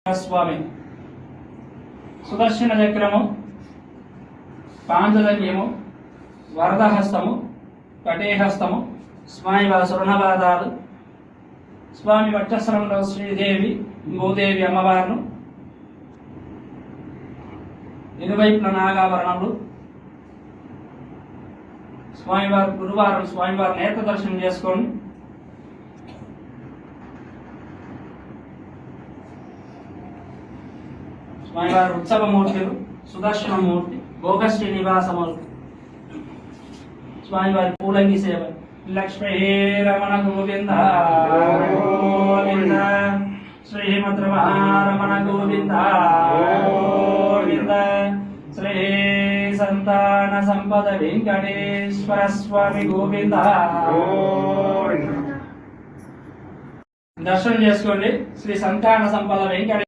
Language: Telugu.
స్వామి సుదర్శన చక్రము, పాంచజన్యము, వరదహస్తము, కటేహస్తము, స్వామి సువర్ణపాదాలు, స్వామి వక్షస్థలంలో శ్రీదేవి భూదేవి అమ్మవారును, ఇరువైపుల నాగాభరణములు, స్వామివారు గురువారం స్వామివారి నేత్ర దర్శనం చేసుకోండి. స్వామివారి ఉత్సవమూర్తులు సుదర్శనమూర్తి, భోగశ్రీ నివాసమూర్తి, స్వామివారి పూలంగి సేవ. లక్ష్మీ రమణ గోవింద గోవింద, శ్రీమద్రమణ గోవింద గోవింద, శ్రీ సంతాన సంపద వెంకటేశ్వర స్వామి గోవింద. దర్శనం చేసుకోండి. శ్రీ సంతాన సంపద వెంకటేశ్వర